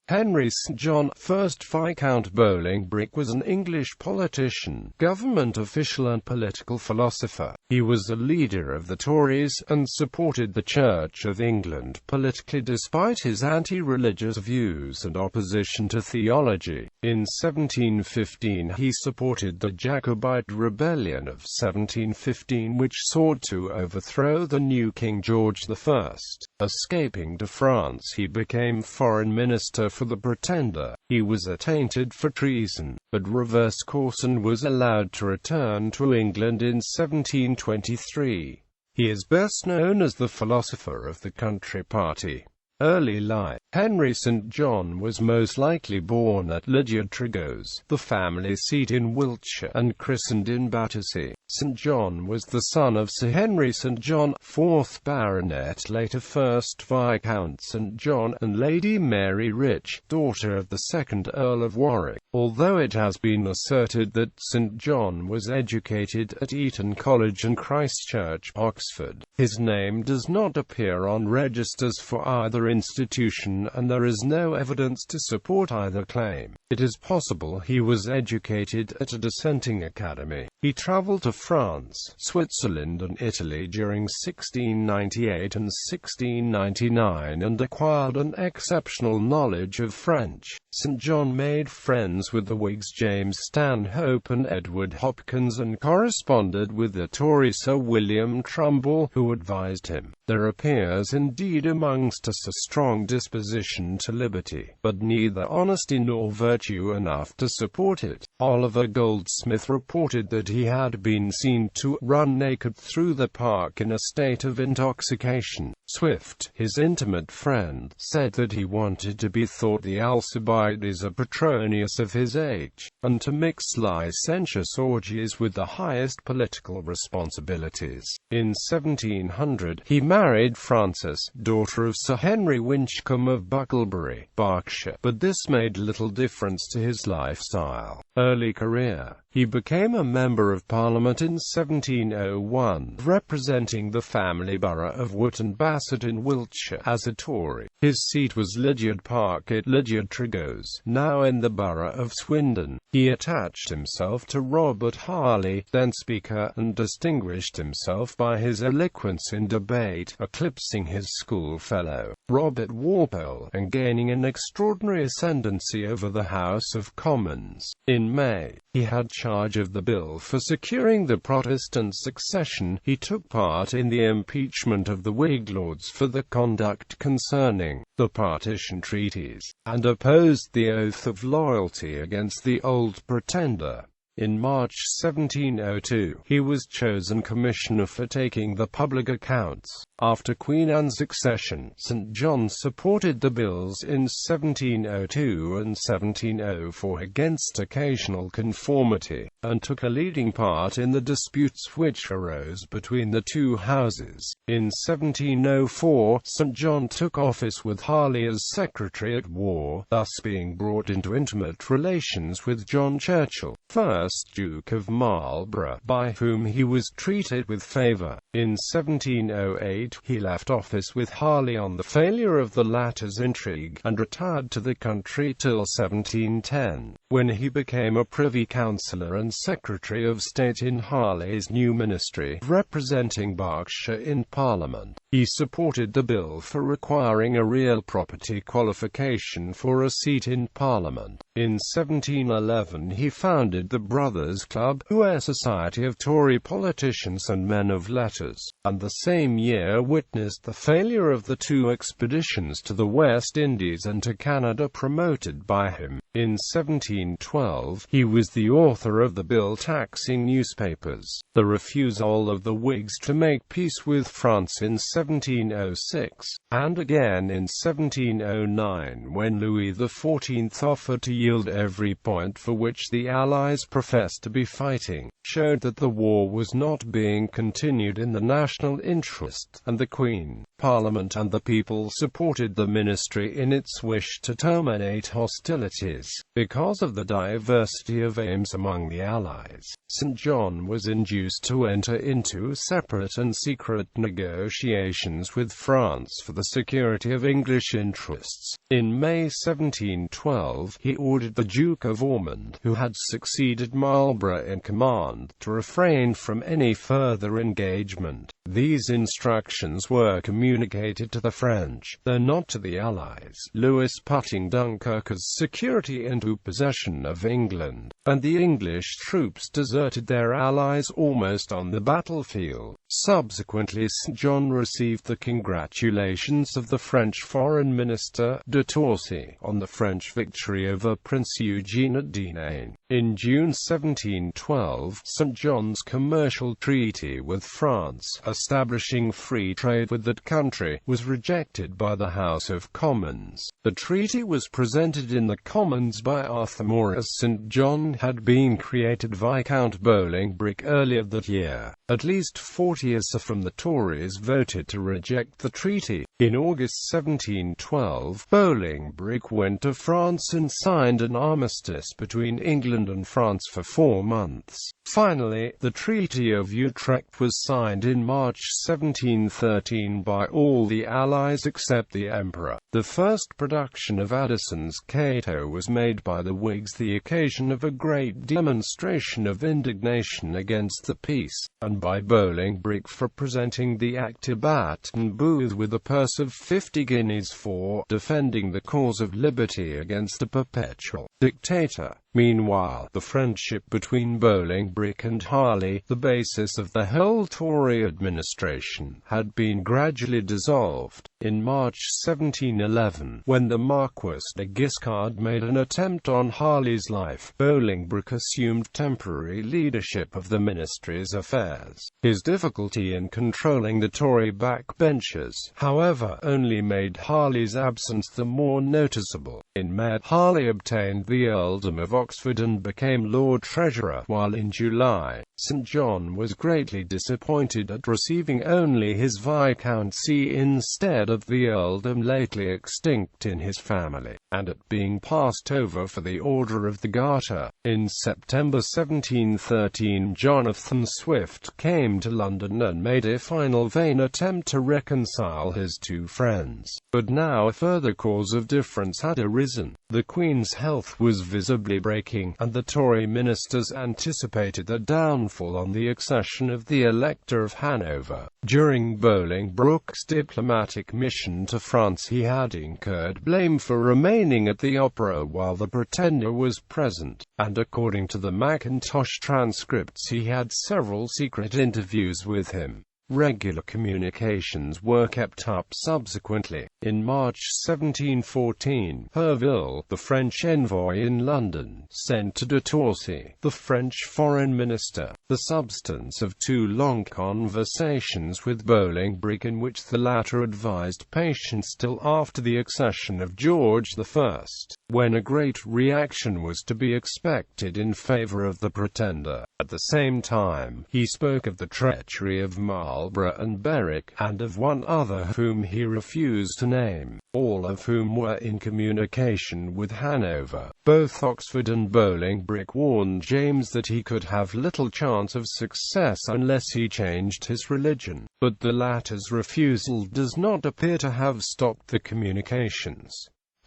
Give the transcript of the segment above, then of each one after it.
Henry St. John, 1st Viscount Bolingbroke, was an English politician, government official and political philosopher. He was a leader of the Tories, and supported the Church of England politically despite his anti-religious views and opposition to theology. In 1715 he supported the Jacobite rebellion of 1715, which sought to overthrow the new King George I. Escaping to France, he became foreign minister for the Pretender. He was attainted for treason, but reversed course and was allowed to return to England in 1723. He is best known as the philosopher of the Country Party. Early life. Henry St. John was most likely born at Trigos, the family seat in Wiltshire, and christened in Battersea. St. John was the son of Sir Henry St. John, 4th Baronet, later 1st Viscount St. John, and Lady Mary Rich, daughter of the 2nd Earl of Warwick. Although it has been asserted that St. John was educated at Eton College and Christ Church, Oxford, his name does not appear on registers for either institution, and there is no evidence to support either claim. It is possible he was educated at a dissenting academy. He travelled to France, Switzerland and Italy during 1698 and 1699 and acquired an exceptional knowledge of French. St. John made friends with the Whigs James Stanhope and Edward Hopkins, and corresponded with the Tory Sir William Trumbull, who advised him. There appears indeed amongst us a strong disposition to liberty, but neither honesty nor virtue enough to support it. Oliver Goldsmith reported that he had been seen to run naked through the park in a state of intoxication. Swift, his intimate friend, said that he wanted to be thought the Alcibiades or Petronius of his age, and to mix licentious orgies with the highest political responsibilities. In 1700, he married Frances, daughter of Sir Henry Winchcombe of Bucklebury, Berkshire, but this made little difference to his lifestyle. Early career. He became a Member of Parliament in 1701, representing the family borough of Wootton Bassett in Wiltshire, as a Tory. His seat was Lydiard Park at Trigos, now in the borough of Swindon. He attached himself to Robert Harley, then Speaker, and distinguished himself by his eloquence in debate, eclipsing his schoolfellow, Robert Walpole, and gaining an extraordinary ascendancy over the House of Commons. In May, he had charge of the bill for securing the Protestant succession. He took part in the impeachment of the Whig lords for the conduct concerning the partition treaties, and opposed the oath of loyalty against the Old Pretender. In March 1702, he was chosen commissioner for taking the public accounts. After Queen Anne's accession, St. John supported the bills in 1702 and 1704 against occasional conformity, and took a leading part in the disputes which arose between the two houses. In 1704, St. John took office with Harley as Secretary at War, thus being brought into intimate relations with John Churchill, 1st Duke of Marlborough, by whom he was treated with favour. In 1708, he left office with Harley on the failure of the latter's intrigue, and retired to the country till 1710, when he became a Privy Councillor and Secretary of State in Harley's new ministry, representing Berkshire in Parliament. He supported the bill for requiring a real property qualification for a seat in Parliament. In 1711 he founded the Brothers Club, who were a society of Tory politicians and men of letters, and the same year witnessed the failure of the two expeditions to the West Indies and to Canada promoted by him. In 1712, he was the author of the bill taxing newspapers. The refusal of the Whigs to make peace with France in 1706, and again in 1709 when Louis XIV offered to yield every point for which the Allies professed to be fighting, showed that the war was not being continued in the national interest, and the Queen, Parliament and the people supported the ministry in its wish to terminate hostilities. Because of of the diversity of aims among the Allies, St. John was induced to enter into separate and secret negotiations with France for the security of English interests. In May 1712, he ordered the Duke of Ormond, who had succeeded Marlborough in command, to refrain from any further engagement. These instructions were communicated to the French, though not to the Allies. Louis putting Dunkirk's security into possession of England, and the English troops deserted their allies almost on the battlefield. Subsequently, St. John received the congratulations of the French Foreign Minister, de Torcy, on the French victory over Prince Eugene at Dinant. In June 1712, St. John's commercial treaty with France, establishing free trade with that country, was rejected by the House of Commons. The treaty was presented in the Commons by Arthur Moore, as St. John had been created Viscount Bolingbroke earlier that year. At least 40 from the Tories voted to reject the treaty. In August 1712, Bolingbroke went to France and signed an armistice between England and France for 4 months. Finally, the Treaty of Utrecht was signed in March 1713 by all the Allies except the Emperor. The first production of Addison's Cato was made by the Whigs the occasion of a great demonstration of indignation against the peace, and by Bolingbroke for presenting the Actibat Booth with a purse of 50 guineas for defending the cause of liberty against a perpetual dictator. Meanwhile, the friendship between Bolingbroke and Harley, the basis of the whole Tory administration, had been gradually dissolved. In March 1711, when the Marquis de Guiscard made an attempt on Harley's life, Bolingbroke assumed temporary leadership of the ministry's affairs. His difficulty in controlling the Tory backbenchers, however, only made Harley's absence the more noticeable. In May, Harley obtained the earldom of Oxford and became Lord Treasurer, while in July, St. John was greatly disappointed at receiving only his viscountcy instead of the earldom lately extinct in his family, and at being passed over for the Order of the Garter. In September 1713, Jonathan Swift came to London and made a final vain attempt to reconcile his two friends. But now a further cause of difference had arisen. The Queen's health was visibly breaking, and the Tory ministers anticipated a downfall on the accession of the Elector of Hanover. During Bolingbroke's diplomatic mission to France, he had incurred blame for remaining at the opera while the Pretender was present, and according to the Mackintosh transcripts he had several secret interviews with him. Regular communications were kept up subsequently. In March 1714, Herville, the French envoy in London, sent to de Torcy, the French foreign minister, the substance of 2 long conversations with Bolingbroke in which the latter advised patience till after the accession of George I, when a great reaction was to be expected in favour of the Pretender. At the same time, he spoke of the treachery of Marlborough and Berwick, and of one other whom he refused to name, all of whom were in communication with Hanover. Both Oxford and Bolingbroke warned James that he could have little chance of success unless he changed his religion, but the latter's refusal does not appear to have stopped the communications.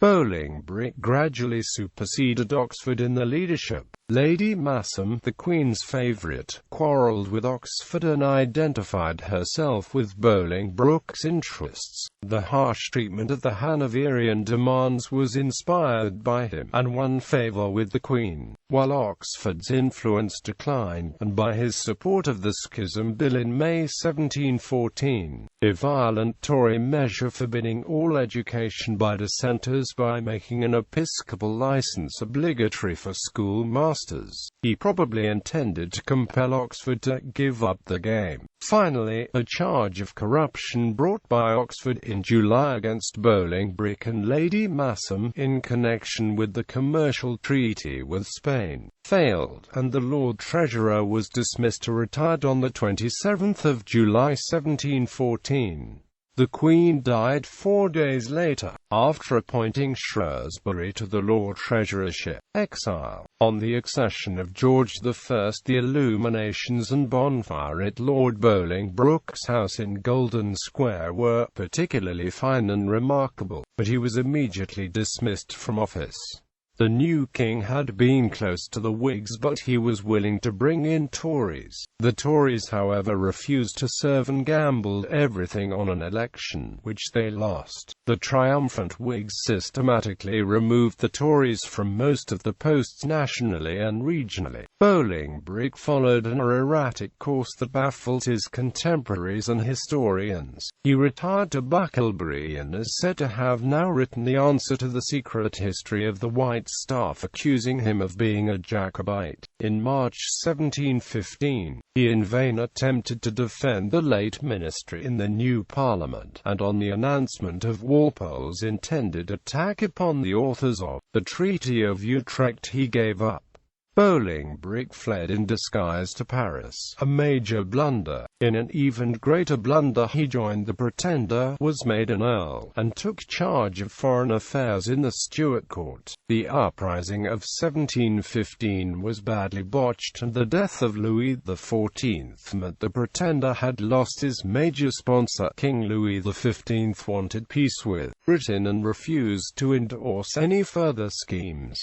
Bolingbroke gradually superseded Oxford in the leadership. Lady Masham, the Queen's favourite, quarrelled with Oxford and identified herself with Bolingbroke's interests. The harsh treatment of the Hanoverian demands was inspired by him, and won favour with the Queen, while Oxford's influence declined, and by his support of the Schism Bill in May 1714, a violent Tory measure forbidding all education by dissenters by making an episcopal licence obligatory for schoolmasters. He probably intended to compel Oxford to give up the game. Finally, a charge of corruption brought by Oxford in July against Bolingbroke and Lady Masham in connection with the commercial treaty with Spain failed, and the Lord Treasurer was dismissed or retired on the 27th of July 1714. The Queen died 4 days later, after appointing Shrewsbury to the Lord Treasurership. Exile. On the accession of George I, the illuminations and bonfire at Lord Bolingbroke's house in Golden Square were particularly fine and remarkable, but he was immediately dismissed from office. The new king had been close to the Whigs, but he was willing to bring in Tories. The Tories, however, refused to serve and gambled everything on an election, which they lost. The triumphant Whigs systematically removed the Tories from most of the posts nationally and regionally. Bolingbroke followed an erratic course that baffled his contemporaries and historians. He retired to Bucklebury and is said to have now written the answer to the secret history of the White Staff, accusing him of being a Jacobite. In March 1715, he in vain attempted to defend the late ministry in the new Parliament, and on the announcement of Walpole's intended attack upon the authors of the Treaty of Utrecht, he gave up. Bolingbroke fled in disguise to Paris, a major blunder. In an even greater blunder, he joined the Pretender, was made an earl, and took charge of foreign affairs in the Stuart court. The uprising of 1715 was badly botched, and the death of Louis XIV meant the Pretender had lost his major sponsor. King Louis XV wanted peace with Britain and refused to endorse any further schemes.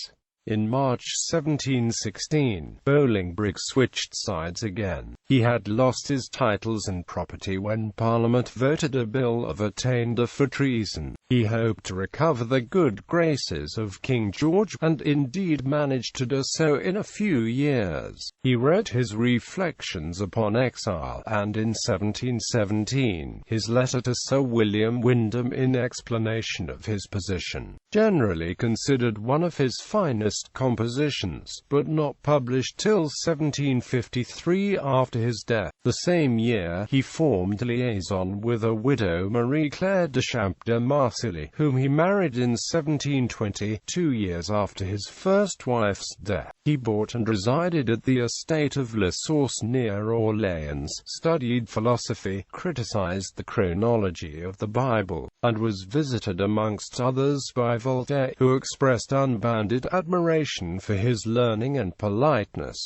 In March 1716, Bolingbroke switched sides again. He had lost his titles and property when Parliament voted a bill of attainder for treason. He hoped to recover the good graces of King George, and indeed managed to do so in a few years. He wrote his Reflections upon Exile, and in 1717, his letter to Sir William Wyndham in explanation of his position, generally considered one of his finest compositions, but not published till 1753 after his death. The same year, he formed liaison with a widow, Marie Claire de Champ de Marcilly, whom he married in 1720, 2 years after his first wife's death. He bought and resided at the estate of La Source near Orleans, studied philosophy, criticized the chronology of the Bible, and was visited amongst others by Voltaire, who expressed unbounded admiration for his learning and politeness.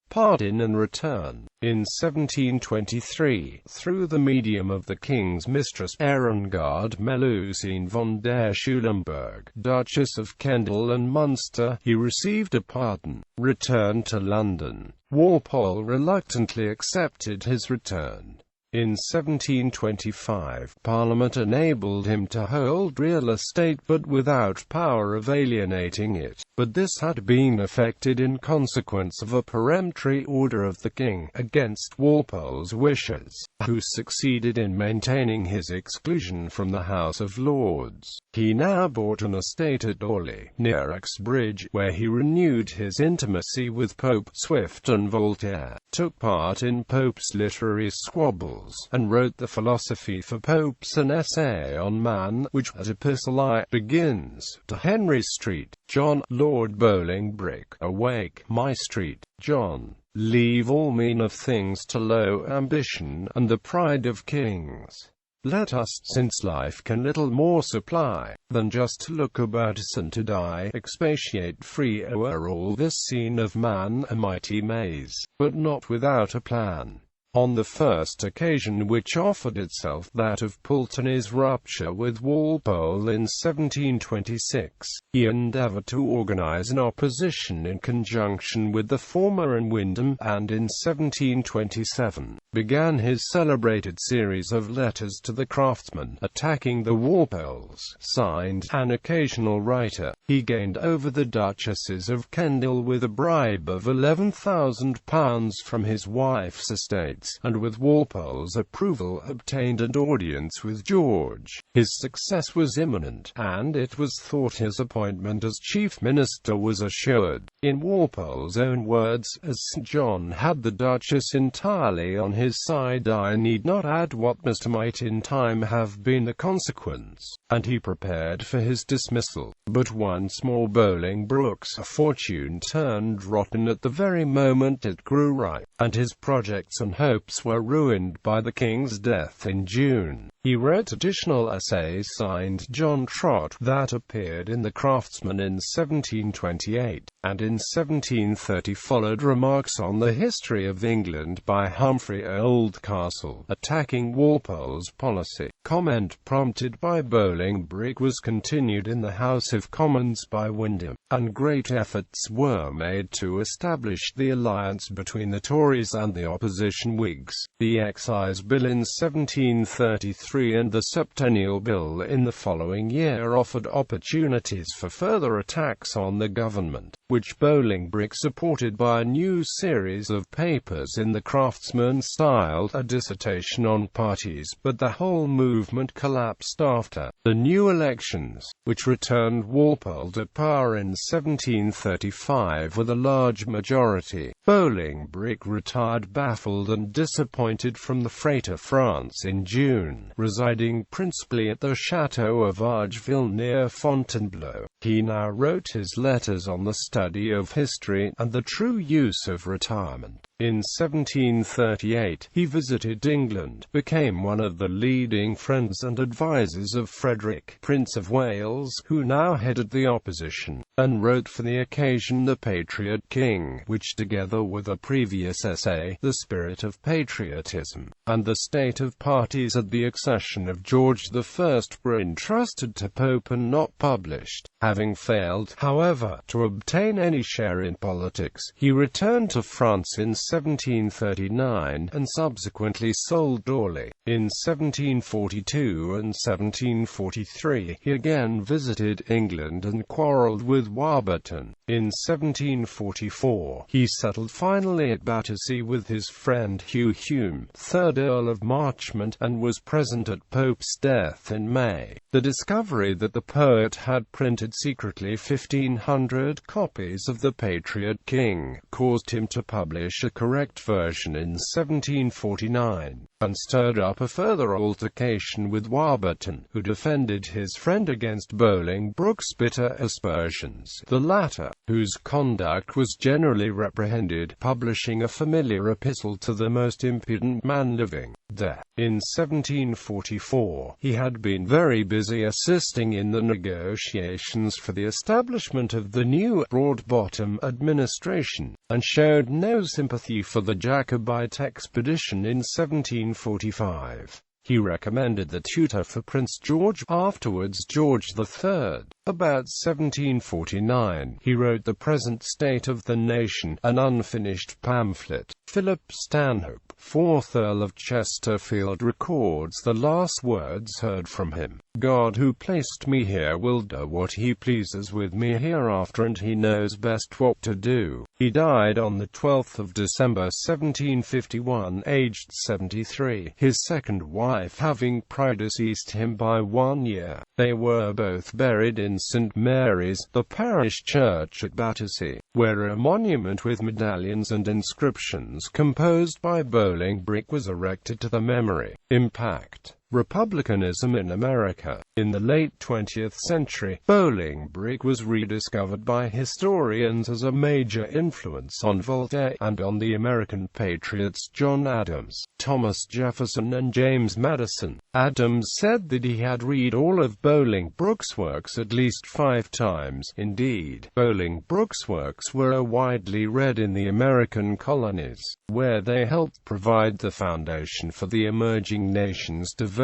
Pardon and return. In 1723, through the medium of the king's mistress, Ermengarde Melusine von der Schulenburg, Duchess of Kendal and Munster, he received a pardon. Returned to London. Walpole reluctantly accepted his return. In 1725, Parliament enabled him to hold real estate but without power of alienating it, but this had been effected in consequence of a peremptory order of the king, against Walpole's wishes, who succeeded in maintaining his exclusion from the House of Lords. He now bought an estate at Orley, near Uxbridge, where he renewed his intimacy with Pope, Swift and Voltaire, took part in Pope's literary squabbles, and wrote the Philosophy for Popes, an essay on man, which at epistle begins, to Henry Street, John, Lord Bolingbroke, awake, my street, John. Leave all mean of things to low ambition, and the pride of kings. Let us, since life can little more supply, than just to look about us and to die, expatiate free o'er all this scene of man, a mighty maze, but not without a plan. On the first occasion which offered itself, that of Pulteney's rupture with Walpole in 1726, he endeavoured to organize an opposition in conjunction with the former and Wyndham, and in 1727, began his celebrated series of letters to the craftsmen, attacking the Walpoles, signed, an occasional writer. He gained over the Duchesses of Kendal with a bribe of £11,000 from his wife's estate, and with Walpole's approval obtained an audience with George. His success was imminent, and it was thought his appointment as chief minister was assured. In Walpole's own words, as St. John had the Duchess entirely on his side, I need not add what might in time have been the consequence, and he prepared for his dismissal. But once more Bolingbroke's fortune turned rotten at the very moment it grew ripe, and his projects and hopes were ruined by the king's death in June. He wrote additional essays signed John Trott that appeared in The Craftsman in 1728, and in 1730 followed Remarks on the History of England by Humphrey Oldcastle, attacking Walpole's policy. Comment prompted by Bolingbroke was continued in the House of Commons by Windham, and great efforts were made to establish the alliance between the Tories and the opposition Whigs. The Excise Bill in 1733 and the Septennial Bill in the following year offered opportunities for further attacks on the government, which Bolingbroke supported by a new series of papers in The Craftsman styled A Dissertation on Parties, but the whole movement collapsed after the new elections, which returned Walpole to power in 1735 with a large majority. Bolingbroke retired baffled and disappointed from the Front of France in June, residing principally at the Château of Argeville near Fontainebleau. He now wrote his letters on the study of history and the true use of retirement. In 1738, he visited England, became one of the leading friends and advisers of Frederick, Prince of Wales, who now headed the opposition, and wrote for the occasion The Patriot King, which together with a previous essay, The Spirit of Patriotism, and The State of Parties at the Accession of George I, were entrusted to Pope and not published. Having failed, however, to obtain any share in politics, he returned to France in 1739, and subsequently sold Orly. In 1742 and 1743, he again visited England and quarrelled with Warburton. In 1744, he settled finally at Battersea with his friend Hugh Hume, 3rd Earl of Marchmont, and was present at Pope's death in May. The discovery that the poet had printed secretly 1,500 copies of The Patriot King caused him to publish a correct version in 1749, and stirred up a further altercation with Warburton, who defended his friend against Bolingbroke's bitter aspersions. The latter, whose conduct was generally reprehended, publishing a familiar epistle to the most impudent man living, there. In 1744, he had been very busy assisting in the negotiations for the establishment of the new Broadbottom administration, and showed no sympathy for the Jacobite expedition in 1745. He recommended the tutor for Prince George, afterwards George III. About 1749, he wrote The Present State of the Nation, an unfinished pamphlet. Philip Stanhope, 4th Earl of Chesterfield, records the last words heard from him. God who placed me here will do what he pleases with me hereafter, and he knows best what to do. He died on the 12th of December 1751, aged 73, his second wife having predeceased him by 1 year. They were both buried in St. Mary's, the parish church at Battersea, where a monument with medallions and inscriptions composed by Bolingbroke was erected to their memory. Impact: Republicanism in America. In the late 20th century, Bolingbroke was rediscovered by historians as a major influence on Voltaire, and on the American patriots John Adams, Thomas Jefferson and James Madison. Adams said that he had read all of Bolingbroke's works at least 5 times. Indeed, Bolingbroke's works were widely read in the American colonies, where they helped provide the foundation for the emerging nation's devotion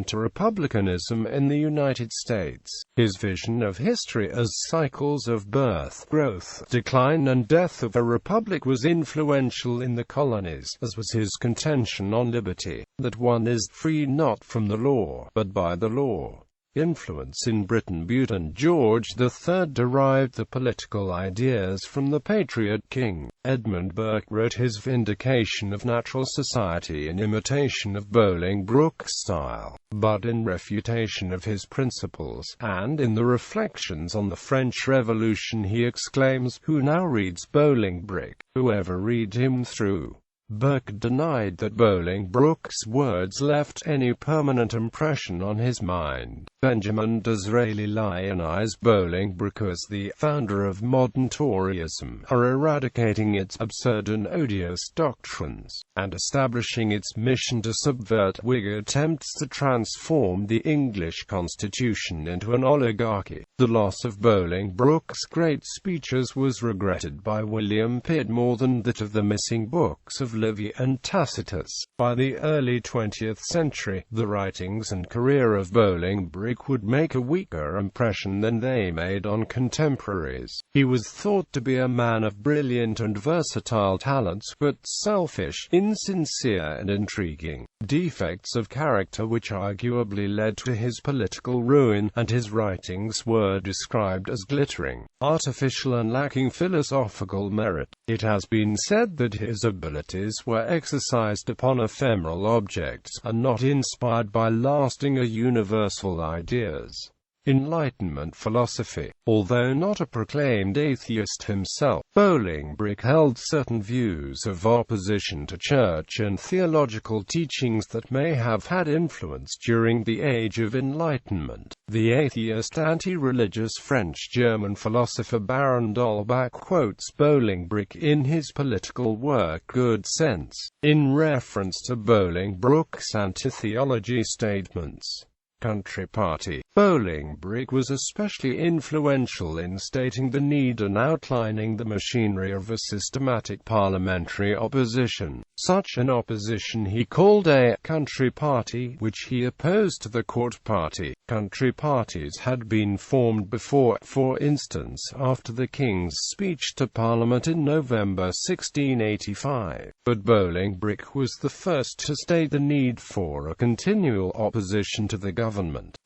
to republicanism in the United States. His vision of history as cycles of birth, growth, decline and death of a republic was influential in the colonies, as was his contention on liberty, that one is free not from the law, but by the law. Influence in Britain. Bute and George III derived the political ideas from The Patriot King. Edmund Burke wrote his Vindication of Natural Society in imitation of Bolingbroke's style, but in refutation of his principles, and in the Reflections on the French Revolution he exclaims, "Who now reads Bolingbroke? Whoever read him through?" Burke denied that Bolingbroke's words left any permanent impression on his mind. Benjamin Disraeli lionized Bolingbroke as the founder of modern Toryism, for eradicating its absurd and odious doctrines, and establishing its mission to subvert Whig attempts to transform the English constitution into an oligarchy. The loss of Bolingbroke's great speeches was regretted by William Pitt more than that of the missing books of Livy and Tacitus. By the early 20th century, the writings and career of Bolingbroke would make a weaker impression than they made on contemporaries. He was thought to be a man of brilliant and versatile talents, but selfish, insincere and intriguing. Defects of character which arguably led to his political ruin, and his writings were described as glittering, artificial and lacking philosophical merit. It has been said that his abilities were exercised upon ephemeral objects, and not inspired by lasting or universal ideas. Enlightenment philosophy. Although not a proclaimed atheist himself, Bolingbroke held certain views of opposition to church and theological teachings that may have had influence during the Age of Enlightenment. The atheist anti-religious French-German philosopher Baron d'Holbach quotes Bolingbroke in his political work Good Sense, in reference to Bolingbroke's anti-theology statements. Country Party. Bolingbroke was especially influential in stating the need and outlining the machinery of a systematic parliamentary opposition. Such an opposition he called a country party, which he opposed to the court party. Country parties had been formed before, for instance, after the King's speech to Parliament in November 1685. But Bolingbroke was the first to state the need for a continual opposition to the government.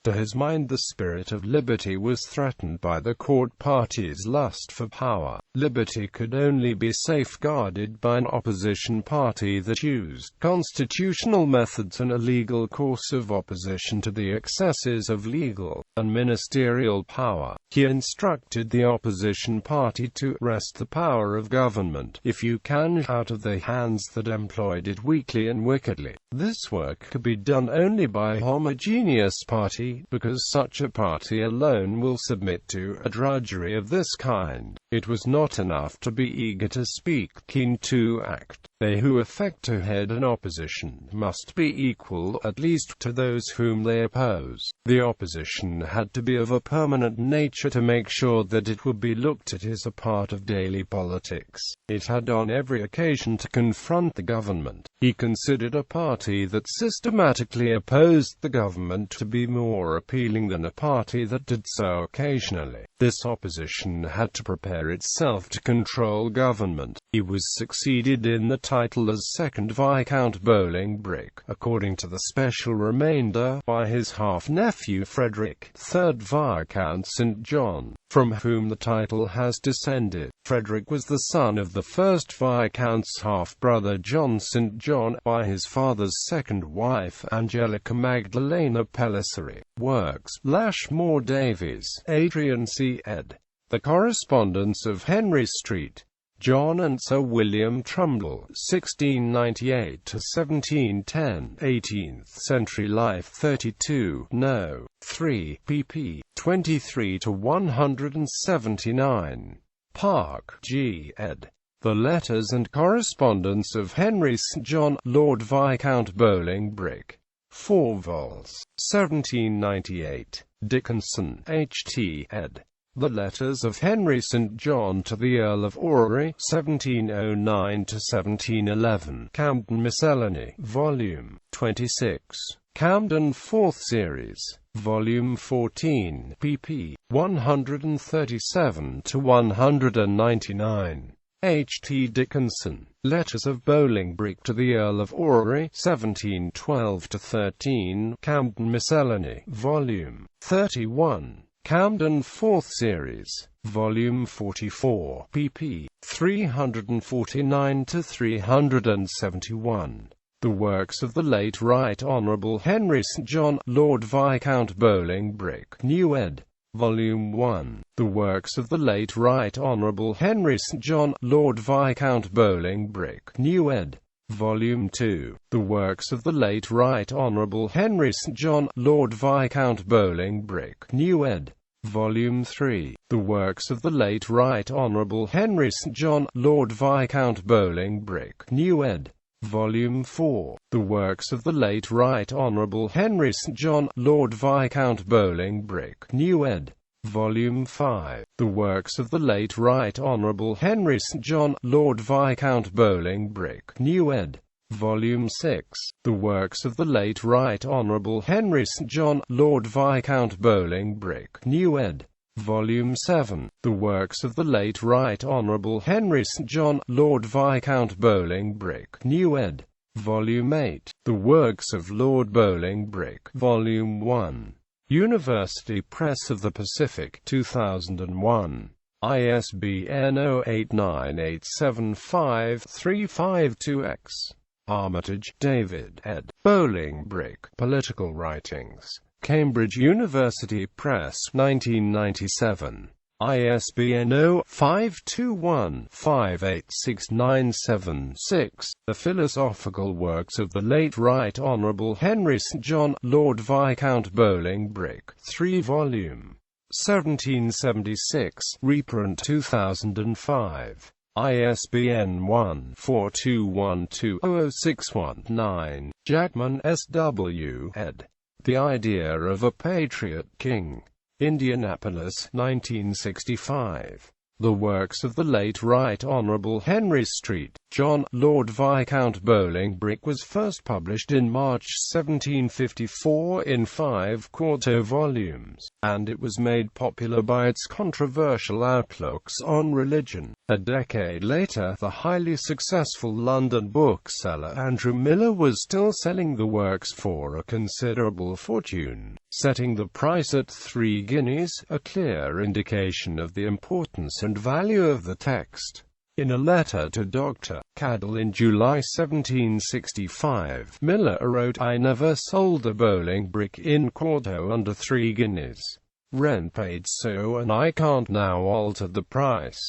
To his mind, the spirit of liberty was threatened by the court party's lust for power. Liberty could only be safeguarded by an opposition party that used constitutional methods and a legal course of opposition to the excesses of legal and ministerial power. He instructed the opposition party to wrest the power of government, if you can, out of the hands that employed it weakly and wickedly. This work could be done only by a homogeneous party, because such a party alone will submit to a drudgery of this kind. It was not enough to be eager to speak, keen to act. They who affect to head an opposition must be equal, at least, to those whom they oppose. The opposition had to be of a permanent nature to make sure that it would be looked at as a part of daily politics. It had on every occasion to confront the government. He considered a party that systematically opposed the government to be more appealing than a party that did so occasionally. This opposition had to prepare itself to control government. He was succeeded in the title as second Viscount Bolingbroke, according to the special remainder, by his half-nephew Frederick, 3rd Viscount St. John, from whom the title has descended. Frederick was the son of the first Viscount's half-brother John St. John, by his father's second wife Angelica Magdalena Pellicery. Works: Lashmore Davies, Adrian C. ed. The Correspondence of Henry Street, John and Sir William Trumbull, 1698–1710, 18th Century Life 32, No. 3, pp. 23–179. Park, G. ed. The Letters and Correspondence of Henry St. John, Lord Viscount Bolingbroke. 4 vols. 1798. Dickinson, H. T. ed. The Letters of Henry St. John to the Earl of Orrery, 1709–1711. Camden Miscellany, Volume 26. Camden 4th Series, Volume 14, pp. 137–199. H. T. Dickinson, Letters of Bolingbroke to the Earl of Orrery, 1712–13. Camden Miscellany, Volume 31. Camden 4th Series, Volume 44, pp. 349–371. The works of the late Right Honourable Henry St. John, Lord Viscount Bolingbroke, New ed. Volume 1. The works of the late Right Honourable Henry St. John, Lord Viscount Bolingbroke, New ed. Volume 2. The works of the late Right Honourable Henry St. John, Lord Viscount Bolingbroke, New ed. Volume 3. The works of the late Right Honourable Henry St. John, Lord Viscount Bolingbroke, New ed. Volume 4. The works of the late Right Honourable Henry St. John, Lord Viscount Bolingbroke, New ed. Volume 5. The works of the late Right Honourable Henry St. John, Lord Viscount Bolingbroke, New ed. Volume 6. The works of the late Right Honourable Henry St. John, Lord Viscount Bolingbroke, New ed. Volume 7. The works of the late Right Honourable Henry St. John, Lord Viscount Bolingbroke, New ed. Volume 8. The works of Lord Bolingbroke, Volume 1. University Press of the Pacific, 2001. ISBN 0898755352-X. Armitage, David, ed. Bolingbroke, Political Writings. Cambridge University Press, 1997. ISBN 0-521-586976. The Philosophical Works of the late Right Honourable Henry St. John, Lord Viscount Bolingbroke, 3 volume. 1776, reprint 2005. ISBN 1-4212-00619. Jackman, S.W., ed. The Idea of a Patriot King. Indianapolis, 1965. The works of the late Right Honourable Henry St. John, Lord Viscount Bolingbroke was first published in March 1754 in 5 quarto volumes, and it was made popular by its controversial outlooks on religion. A decade later, the highly successful London bookseller Andrew Miller was still selling the works for a considerable fortune, setting the price at 3 guineas, a clear indication of the importance and value of the text. In a letter to Dr. Cadell in July 1765, Miller wrote, "I never sold a Bolingbroke in quarto under 3 guineas. Rent paid so, and I can't now alter the price."